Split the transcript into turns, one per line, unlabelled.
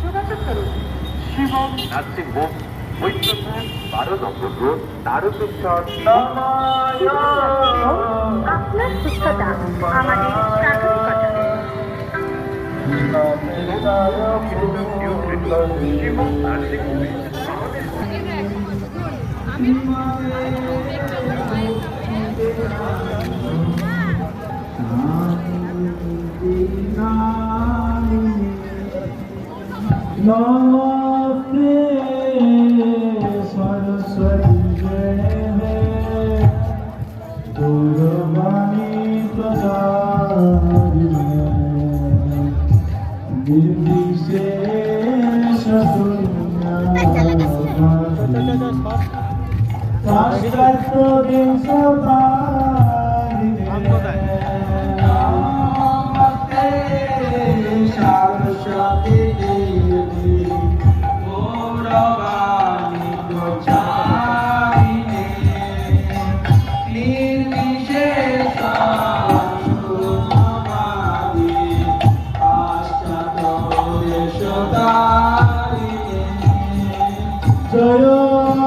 যোগাযোগ করুন।
Shivam nursing home, মৈত্রপুর 12 নম্বর road, Tarakeswar.
আপনার সুস্থতা আমাদের প্রাথমিকতা।
শিবম নার্সিং হোমে
नमस्ते सरस्वती जय गुरुवाणी प्रसाद निर्विशेष सरस्वती জয়